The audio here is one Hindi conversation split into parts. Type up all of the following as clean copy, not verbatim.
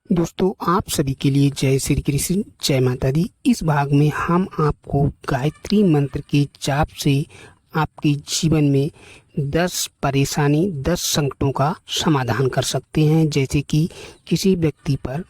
दोस्तों, आप सभी के लिए जय श्री कृष्ण, जय माता दी। इस भाग में हम आपको गायत्री मंत्र के जाप से आपके जीवन में 10 परेशानी, 10 संकटों का समाधान कर सकते हैं। जैसे कि किसी व्यक्ति पर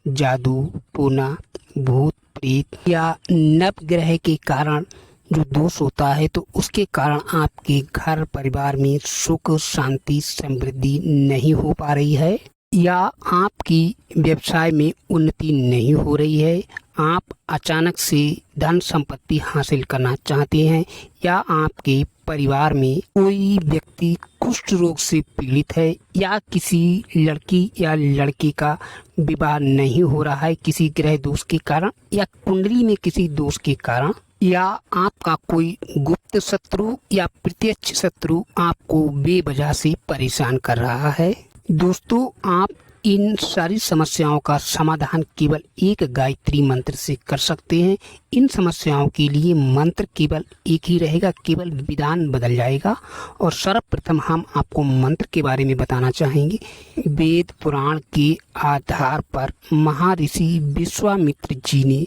जादू टोना, भूत प्रेत या नवग्रह के कारण जो दोष होता है, तो उसके कारण आपके घर परिवार में सुख शांति समृद्धि नहीं हो पा रही है, या आपकी व्यवसाय में उन्नति नहीं हो रही है, आप अचानक से धन संपत्ति हासिल करना चाहते हैं, या आपके परिवार में कोई व्यक्ति कुष्ठ रोग से पीड़ित है, या किसी लड़की या लड़के का विवाह नहीं हो रहा है किसी ग्रह दोष के कारण, या कुंडली में किसी दोष के कारण, या आपका कोई गुप्त शत्रु या प्रत्यक्ष शत्रु आपको बेवजह से परेशान कर रहा है। दोस्तों, आप इन सारी समस्याओं का समाधान केवल एक गायत्री मंत्र से कर सकते हैं। इन समस्याओं के लिए मंत्र केवल एक ही रहेगा, केवल विधान बदल जाएगा। और सर्वप्रथम हम आपको मंत्र के बारे में बताना चाहेंगे। वेद पुराण के आधार पर महर्षि विश्वामित्र जी ने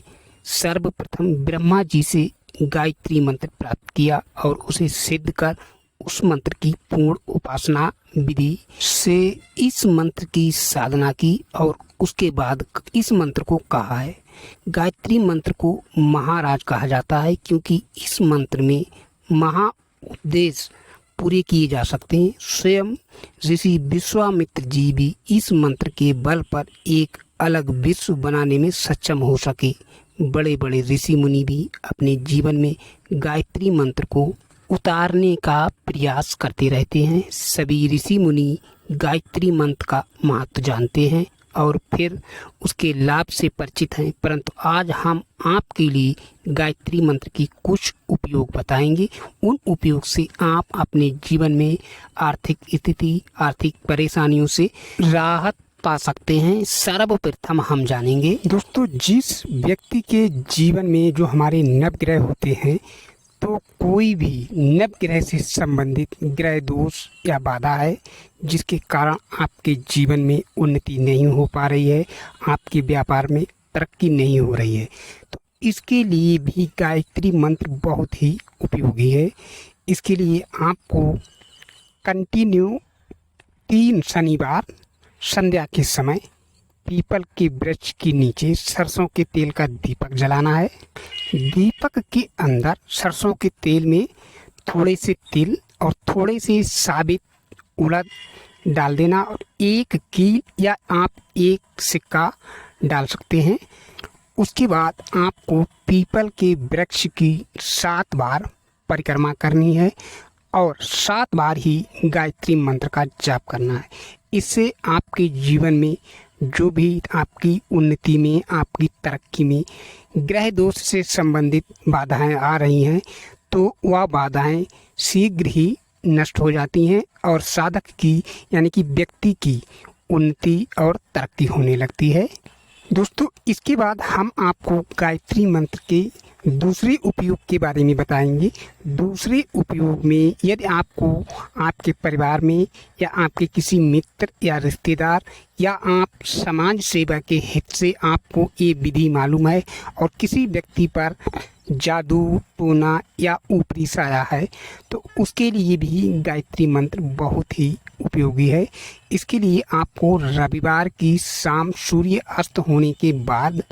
सर्वप्रथम ब्रह्मा जी से गायत्री मंत्र प्राप्त किया और उसे सिद्ध कर उस मंत्र की पूर्ण उपासना विधि से इस मंत्र की साधना की, और उसके बाद इस मंत्र को कहा है। गायत्री मंत्र को महाराज कहा जाता है, क्योंकि इस मंत्र में महा उद्देश्य पूरे किए जा सकते हैं। स्वयं ऋषि विश्वामित्र जी भी इस मंत्र के बल पर एक अलग विश्व बनाने में सक्षम हो सके। बड़े बड़े ऋषि मुनि भी अपने जीवन में गायत्री मंत्र को उतारने का प्रयास करते रहते हैं। सभी ऋषि मुनि गायत्री मंत्र का महत्व जानते हैं और फिर उसके लाभ से परिचित हैं, परंतु आज हम आपके लिए गायत्री मंत्र की कुछ उपयोग बताएंगे। उन उपयोग से आप अपने जीवन में आर्थिक स्थिति, आर्थिक परेशानियों से राहत पा सकते हैं। सर्वप्रथम हम जानेंगे दोस्तों, जिस व्यक्ति के जीवन में जो हमारे नवग्रह होते हैं, तो कोई भी नवग्रह से संबंधित ग्रह दोष या बाधा है जिसके कारण आपके जीवन में उन्नति नहीं हो पा रही है, आपके व्यापार में तरक्की नहीं हो रही है, तो इसके लिए भी गायत्री मंत्र बहुत ही उपयोगी है। इसके लिए आपको कंटिन्यू 3 शनिवार संध्या के समय पीपल के वृक्ष के नीचे सरसों के तेल का दीपक जलाना है। दीपक के अंदर सरसों के तेल में थोड़े से तिल और थोड़े से साबित उड़द डाल देना, और 1 कील या आप 1 सिक्का डाल सकते हैं। उसके बाद आपको पीपल के वृक्ष की 7 बार परिक्रमा करनी है और 7 बार ही गायत्री मंत्र का जाप करना है। इससे आपके जीवन में जो भी आपकी उन्नति में, आपकी तरक्की में ग्रह दोष से संबंधित बाधाएं आ रही हैं, तो वह बाधाएं शीघ्र ही नष्ट हो जाती हैं और साधक की यानी कि व्यक्ति की उन्नति और तरक्की होने लगती है। दोस्तों, इसके बाद हम आपको गायत्री मंत्र के दूसरे उपयोग के बारे में बताएंगे। दूसरे उपयोग में, यदि आपको आपके परिवार में या आपके किसी मित्र या रिश्तेदार या आप समाज सेवा के हित से आपको ये विधि मालूम है और किसी व्यक्ति पर जादू टोना या ऊपरी साया है, तो उसके लिए भी गायत्री मंत्र बहुत ही उपयोगी है। इसके लिए आपको रविवार की शाम सूर्य अस्त होने के बाद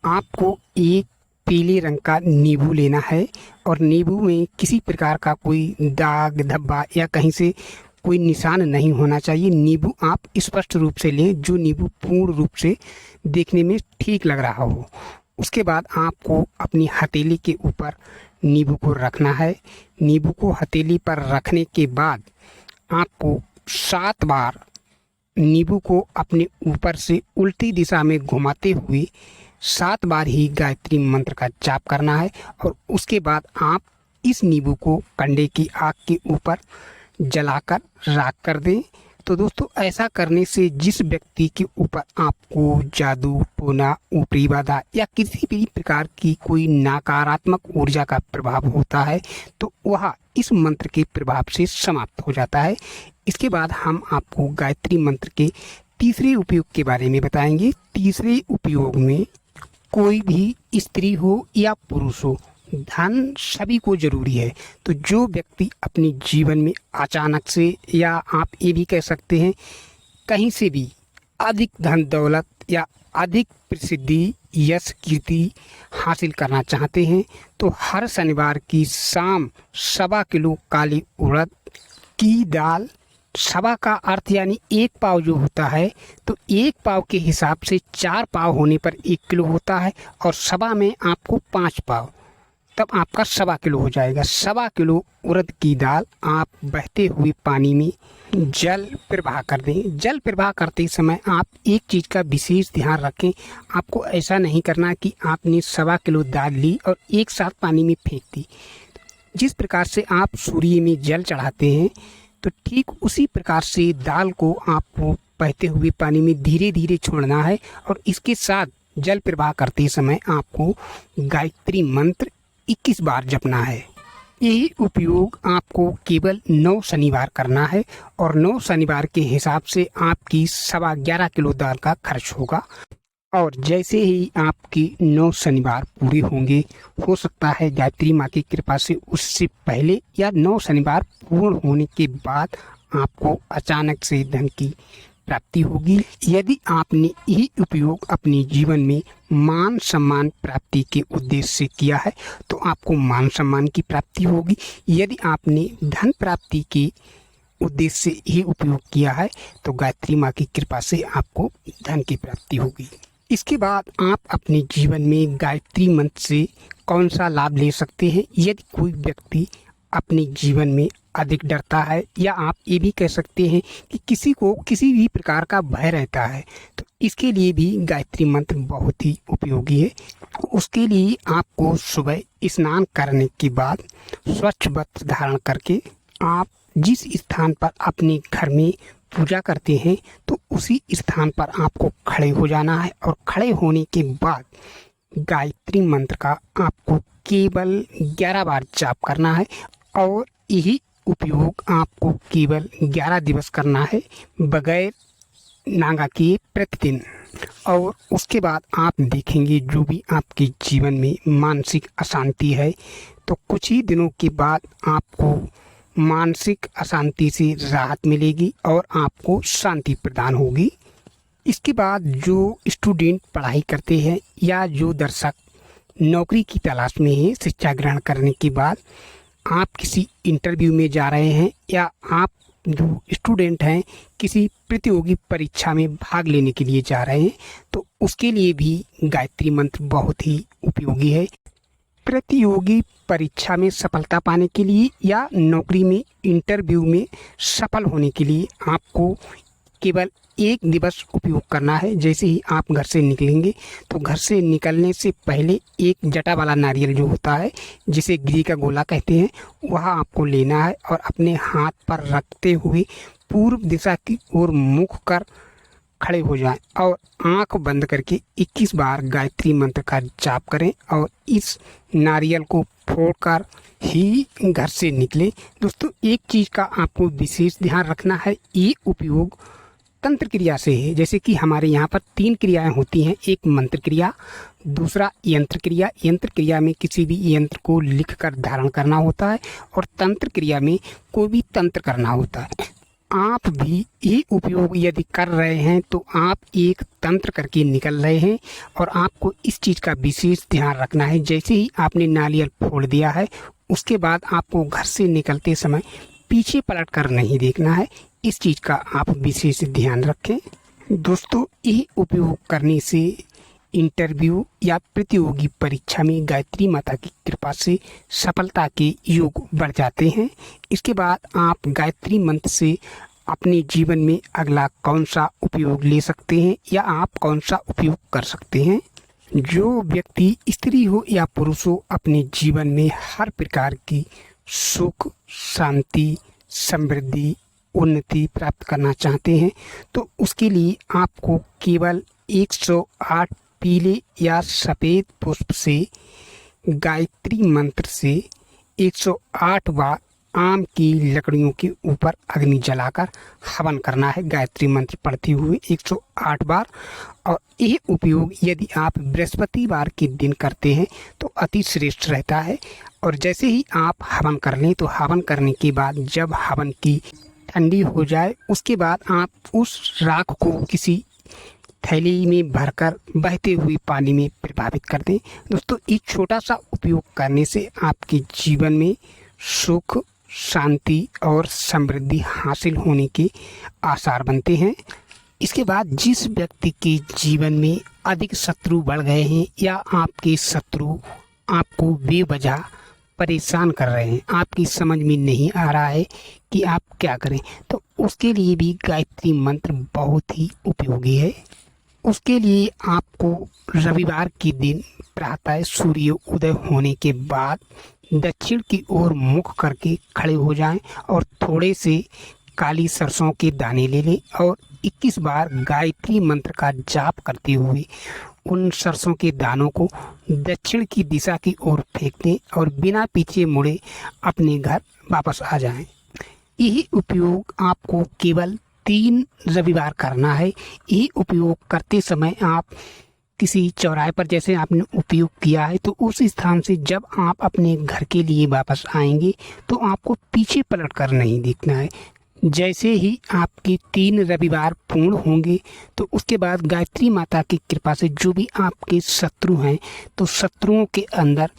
आपको एक पीले रंग का नींबू लेना है, और नींबू में किसी प्रकार का कोई दाग धब्बा या कहीं से कोई निशान नहीं होना चाहिए। नींबू आप स्पष्ट रूप से लें, जो नींबू पूर्ण रूप से देखने में ठीक लग रहा हो। उसके बाद आपको अपनी हथेली के ऊपर नींबू को रखना है। नींबू को हथेली पर रखने के बाद आपको 7 बार नींबू को अपने ऊपर से उल्टी दिशा में घुमाते हुए 7 बार ही गायत्री मंत्र का जाप करना है, और उसके बाद आप इस नींबू को कंडे की आग के ऊपर जलाकर राख कर दें। तो दोस्तों, ऐसा करने से जिस व्यक्ति के ऊपर आपको जादू टोना, ऊपरी बाधा या किसी भी प्रकार की कोई नकारात्मक ऊर्जा का प्रभाव होता है, तो वह इस मंत्र के प्रभाव से समाप्त हो जाता है। इसके बाद हम आपको गायत्री मंत्र के तीसरे उपयोग के बारे में बताएंगे। तीसरे उपयोग में कोई भी स्त्री हो या पुरुष हो, धन सभी को जरूरी है। तो जो व्यक्ति अपने जीवन में अचानक से, या आप ये भी कह सकते हैं कहीं से भी, अधिक धन दौलत या अधिक प्रसिद्धि, यश, कीर्ति हासिल करना चाहते हैं, तो हर शनिवार की शाम 1.25 किलो काली उड़द की दाल, 1.25 का अर्थ यानी 1 पाव जो होता है, तो 1 पाव के हिसाब से 4 पाव होने पर 1 किलो होता है, और 1.25 में आपको 5 पाव, तब आपका 1.25 किलो हो जाएगा। 1.25 किलो उड़द की दाल आप बहते हुए पानी में जल प्रवाह कर दें। जल प्रवाह करते समय आप एक चीज़ का विशेष ध्यान रखें, आपको ऐसा नहीं करना कि आपने 1.25 किलो दाल ली और एक साथ पानी में फेंक दी। जिस प्रकार से आप सूर्य में जल चढ़ाते हैं, तो ठीक उसी प्रकार से दाल को आपको बहते हुए पानी में धीरे धीरे छोड़ना है, और इसके साथ जल प्रवाह करते समय आपको गायत्री मंत्र 21 बार जपना है। यही उपयोग आपको केवल 9 शनिवार करना है, और 9 शनिवार के हिसाब से आपकी 11.25 किलो दाल का खर्च होगा। और जैसे ही आपके 9 शनिवार पूरे होंगे, हो सकता है गायत्री माँ की कृपा से उससे पहले या 9 शनिवार पूर्ण होने के बाद आपको अचानक से धन की प्राप्ति होगी। यदि आपने यही उपयोग अपने जीवन में मान सम्मान प्राप्ति के उद्देश्य से किया है, तो आपको मान सम्मान की प्राप्ति होगी। यदि आपने धन प्राप्ति के उद्देश्य से ही उपयोग किया है, तो गायत्री माँ की कृपा से आपको धन की प्राप्ति होगी। इसके बाद आप अपने जीवन में गायत्री मंत्र से कौन सा लाभ ले सकते हैं। यदि कोई व्यक्ति अपने जीवन में अधिक डरता है, या आप ये भी कह सकते हैं कि किसी को किसी भी प्रकार का भय रहता है, तो इसके लिए भी गायत्री मंत्र बहुत ही उपयोगी है। उसके लिए आपको सुबह स्नान करने के बाद स्वच्छ वस्त्र धारण करके आप जिस स्थान पर अपने घर में पूजा करते हैं, तो उसी स्थान पर आपको खड़े हो जाना है, और खड़े होने के बाद गायत्री मंत्र का आपको केवल 11 बार जाप करना है, और यही उपयोग आपको केवल 11 दिवस करना है बगैर नागा किए प्रतिदिन। और उसके बाद आप देखेंगे जो भी आपके जीवन में मानसिक अशांति है, तो कुछ ही दिनों के बाद आपको मानसिक अशांति से राहत मिलेगी और आपको शांति प्रदान होगी। इसके बाद जो स्टूडेंट पढ़ाई करते हैं, या जो दर्शक नौकरी की तलाश में हैं, शिक्षा ग्रहण करने के बाद आप किसी इंटरव्यू में जा रहे हैं, या आप जो स्टूडेंट हैं किसी प्रतियोगी परीक्षा में भाग लेने के लिए जा रहे हैं, तो उसके लिए भी गायत्री मंत्र बहुत ही उपयोगी है। प्रतियोगी परीक्षा में सफलता पाने के लिए या नौकरी में इंटरव्यू में सफल होने के लिए आपको केवल 1 दिवस उपयोग करना है। जैसे ही आप घर से निकलेंगे, तो घर से निकलने से पहले एक जटा वाला नारियल जो होता है, जिसे गिरी का गोला कहते हैं, वह आपको लेना है, और अपने हाथ पर रखते हुए पूर्व दिशा की ओर मुख कर खड़े हो जाएं, और आंख बंद करके 21 बार गायत्री मंत्र का जाप करें, और इस नारियल को फोड़कर ही घर से निकले। दोस्तों, एक चीज़ का आपको विशेष ध्यान रखना है, ये उपयोग तंत्र क्रिया से है। जैसे कि हमारे यहाँ पर 3 क्रियाएं होती हैं, एक मंत्र क्रिया, दूसरा यंत्र क्रिया। यंत्र क्रिया में किसी भी यंत्र को लिखकर धारण करना होता है, और तंत्र क्रिया में कोई भी तंत्र करना होता है। आप भी ये उपयोग यदि कर रहे हैं, तो आप एक तंत्र करके निकल रहे हैं, और आपको इस चीज़ का विशेष ध्यान रखना है। जैसे ही आपने नारियल फोड़ दिया है, उसके बाद आपको घर से निकलते समय पीछे पलट कर नहीं देखना है। इस चीज़ का आप विशेष ध्यान रखें। दोस्तों, ये उपयोग करने से इंटरव्यू या प्रतियोगी परीक्षा में गायत्री माता की कृपा से सफलता के योग बढ़ जाते हैं। इसके बाद आप गायत्री मंत्र से अपने जीवन में अगला कौन सा उपयोग ले सकते हैं, या आप कौन सा उपयोग कर सकते हैं। जो व्यक्ति स्त्री हो या पुरुष हो, अपने जीवन में हर प्रकार की सुख, शांति, समृद्धि, उन्नति प्राप्त करना चाहते हैं, तो उसके लिए आपको केवल 108 पीले या सफ़ेद पुष्प से गायत्री मंत्र से 108 बार आम की लकड़ियों के ऊपर अग्नि जलाकर हवन करना है गायत्री मंत्र पढ़ते हुए 108 बार। और यह उपयोग यदि आप बृहस्पतिवार के दिन करते हैं तो अति श्रेष्ठ रहता है। और जैसे ही आप हवन कर लें तो हवन करने के बाद जब हवन की ठंडी हो जाए उसके बाद आप उस राख को किसी थैली में भरकर बहते हुए पानी में प्रभावित कर दें। दोस्तों, एक छोटा सा उपयोग करने से आपके जीवन में सुख, शांति और समृद्धि हासिल होने के आसार बनते हैं। इसके बाद जिस व्यक्ति के जीवन में अधिक शत्रु बढ़ गए हैं या आपके शत्रु आपको बेवजह परेशान कर रहे हैं, आपकी समझ में नहीं आ रहा है कि आप क्या करें, तो उसके लिए भी गायत्री मंत्र बहुत ही उपयोगी है। उसके लिए आपको रविवार के दिन प्रातः सूर्य उदय होने के बाद दक्षिण की ओर मुख करके खड़े हो जाएं और थोड़े से काली सरसों के दाने ले लें और 21 बार गायत्री मंत्र का जाप करते हुए उन सरसों के दानों को दक्षिण की दिशा की ओर फेंक दें और बिना पीछे मुड़े अपने घर वापस आ जाएं। यही उपयोग आपको केवल 3 रविवार करना है। यही उपयोग करते समय आप किसी चौराहे पर जैसे आपने उपयोग किया है तो उस स्थान से जब आप अपने घर के लिए वापस आएंगे तो आपको पीछे पलट कर नहीं देखना है। जैसे ही आपके 3 रविवार पूर्ण होंगे तो उसके बाद गायत्री माता की कृपा से जो भी आपके शत्रु हैं तो शत्रुओं के अंदर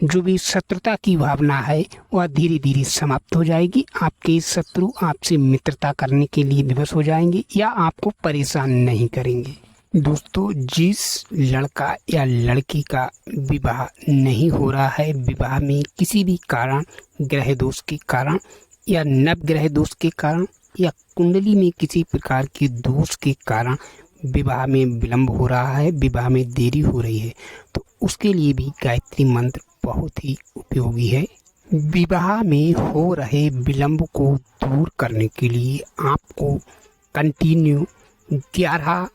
जो भी शत्रुता की भावना है वह धीरे धीरे समाप्त हो जाएगी। आपके शत्रु आपसे मित्रता करने के लिए विवश हो जाएंगे या आपको परेशान नहीं करेंगे। दोस्तों, जिस लड़का या लड़की का विवाह नहीं हो रहा है, विवाह में किसी भी कारण, ग्रह दोष के कारण या नवग्रह दोष के कारण या कुंडली में किसी प्रकार के दोष के कारण विवाह में विलंब हो रहा है, विवाह में देरी हो रही है, तो उसके लिए भी गायत्री मंत्र बहुत ही उपयोगी है। विवाह में हो रहे विलंब को दूर करने के लिए आपको कंटिन्यू 11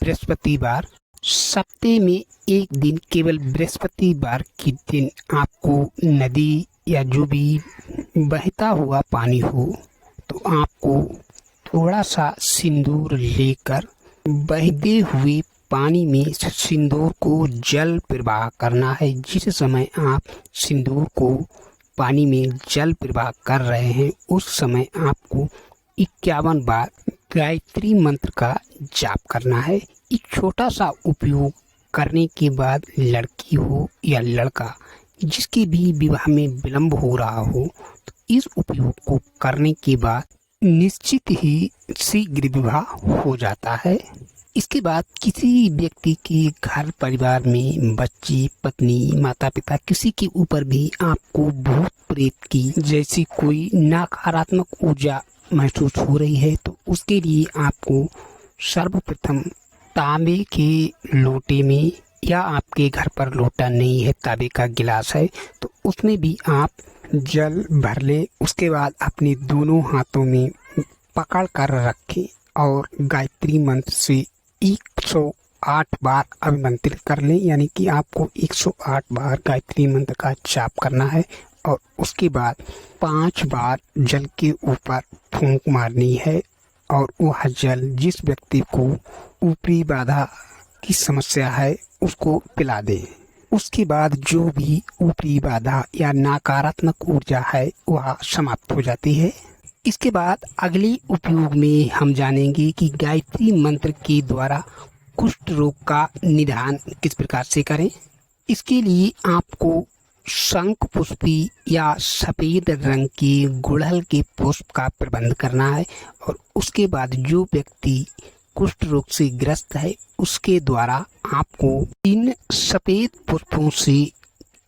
बृहस्पतिवार, सप्ताह में एक दिन केवल बृहस्पतिवार के दिन आपको नदी या जो भी बहता हुआ पानी हो तो आपको थोड़ा सा सिंदूर लेकर बहते हुए पानी में सिंदूर को जल प्रवाह करना है। जिस समय आप सिंदूर को पानी में जल प्रवाह कर रहे हैं उस समय आपको 51 बार गायत्री मंत्र का जाप करना है। एक छोटा सा उपयोग करने के बाद लड़की हो या लड़का जिसके भी विवाह में विलंब हो रहा हो तो इस उपयोग को करने के बाद निश्चित ही शीघ्र विवाह हो जाता है। इसके बाद किसी व्यक्ति के घर परिवार में बच्चे, पत्नी, माता पिता किसी के ऊपर भी आपको भूत प्रेत की जैसी कोई नकारात्मक ऊर्जा महसूस हो रही है तो उसके लिए आपको सर्वप्रथम तांबे के लोटे में या आपके घर पर लोटा नहीं है, तांबे का गिलास है तो उसमें भी आप जल भर ले। उसके बाद अपने दोनों हाथों में पकड़ कर रखें और गायत्री मंत्र से 108 बार अभिमंत्रित कर लें, यानी कि आपको 108 बार गायत्री मंत्र का जाप करना है। और उसके बाद 5 बार जल के ऊपर फूंक मारनी है और वह जल जिस व्यक्ति को ऊपरी बाधा की समस्या है उसको पिला दें। उसके बाद जो भी ऊपरी बाधा या नकारात्मक ऊर्जा है वह समाप्त हो जाती है। इसके बाद अगले उपयोग में हम जानेंगे कि गायत्री मंत्र के द्वारा कुष्ठ रोग का निदान किस प्रकार से करें। इसके लिए आपको शंख पुष्पी या सफ़ेद रंग के गुड़हल के पुष्प का प्रबंध करना है और उसके बाद जो व्यक्ति कुष्ठ रोग से ग्रस्त है उसके द्वारा आपको 3 सफ़ेद पुष्पों से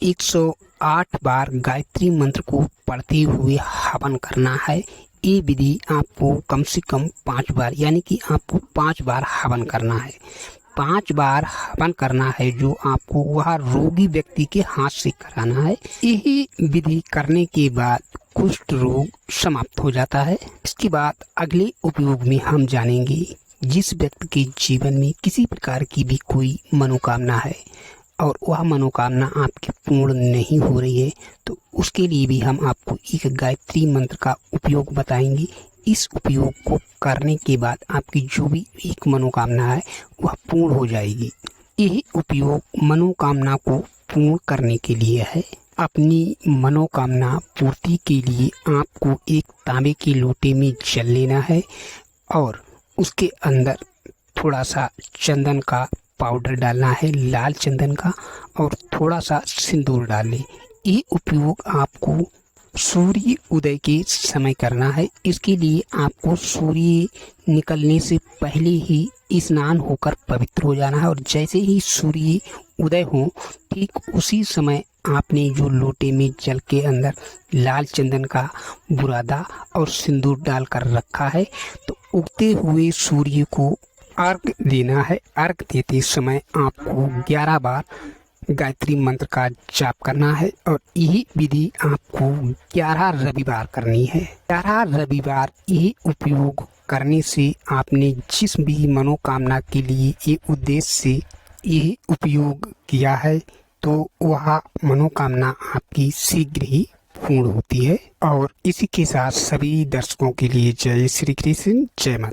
108 बार गायत्री मंत्र को पढ़ते हुए हवन करना है। ये विधि आपको कम से कम 5 बार, यानी कि आपको 5 बार हवन करना है। 5 बार हवन करना है जो आपको वह रोगी व्यक्ति के हाथ से कराना है। यही विधि करने के बाद कुष्ठ रोग समाप्त हो जाता है। इसके बाद अगले उपयोग में हम जानेंगे जिस व्यक्ति के जीवन में किसी प्रकार की भी कोई मनोकामना है और वह मनोकामना आपकी पूर्ण नहीं हो रही है, तो उसके लिए भी हम आपको एक गायत्री मंत्र का उपयोग बताएंगे। इस उपयोग को करने के बाद आपकी जो भी एक मनोकामना है वह पूर्ण हो जाएगी। यही उपयोग मनोकामना को पूर्ण करने के लिए है। अपनी मनोकामना पूर्ति के लिए आपको एक तांबे के लोटे में जल लेना है और उसके अंदर थोड़ा सा चंदन का पाउडर डालना है, लाल चंदन का, और थोड़ा सा सिंदूर डाल लें। ये उपयोग आपको सूर्य उदय के समय करना है। इसके लिए आपको सूर्य निकलने से पहले ही स्नान होकर पवित्र हो जाना है और जैसे ही सूर्य उदय हो ठीक उसी समय आपने जो लोटे में जल के अंदर लाल चंदन का बुरादा और सिंदूर डालकर रखा है, तो उगते हुए सूर्य को अर्घ देना है। अर्घ देते समय आपको 11 बार गायत्री मंत्र का जाप करना है और यही विधि आपको 11 रविवार करनी है। 11 रविवार यही उपयोग करने से आपने जिस भी मनोकामना के लिए ये उद्देश्य से यही उपयोग किया है, तो वह मनोकामना आपकी शीघ्र ही पूर्ण होती है। और इसी के साथ सभी दर्शकों के लिए जय श्री कृष्ण, जय माता।